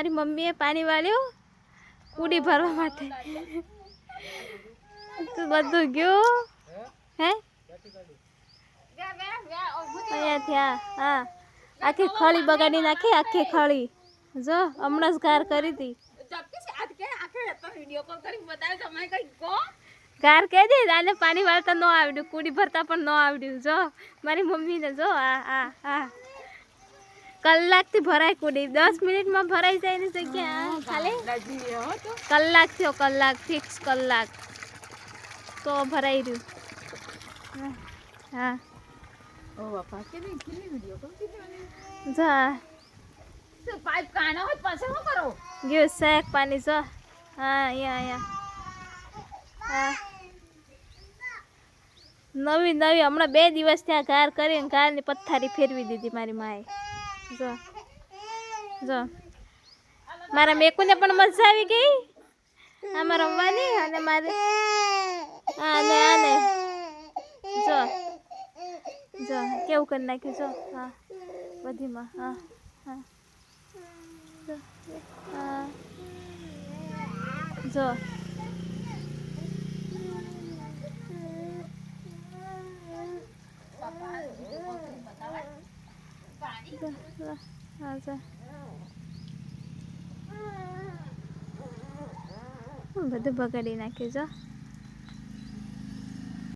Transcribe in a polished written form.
મારી મમ્મીએ પાણી વાળ્યું કુડી ભરવા માટે તો બધું ગયું હે અહીંયાથી હા આખી ખળી બગાડી નાખી આખી ખળી જો હમણાં જ ગાર કરી હતી ગાર કહી દે આને પાણી વાળતા ન આવડ્યું કુડી ભરતા પણ ન આવડ્યું જો મારી મમ્મીને જો આ કલાકથી ભરાય કુડી 10 મિનિટમાં ભરાઈ જાય એની જગ્યા ખાલી કલાક થયો કલાક ફિક્સ કલાક તો ભરાઈ રહ્યું હા ઓ બાપા કેની વિડિયો કોણ કીધું જા પાઇપ કાનો હોય પાછો શું કરો ગયો શેક પાણી જો હા અહીંયા હા નવી હમણાં 2 દિવસ ત્યાં ગાર કરીને ગારની પથ્થારી ફેરવી દીધી મારી માએ જો મારા મેકુને પણ મજા આવી ગઈ આમાં રમવાની અને મારે આને જો કેવું કરી નાખ્યું જો હા બધીમાં હા જો બધું બગાડી નાખ્યું જો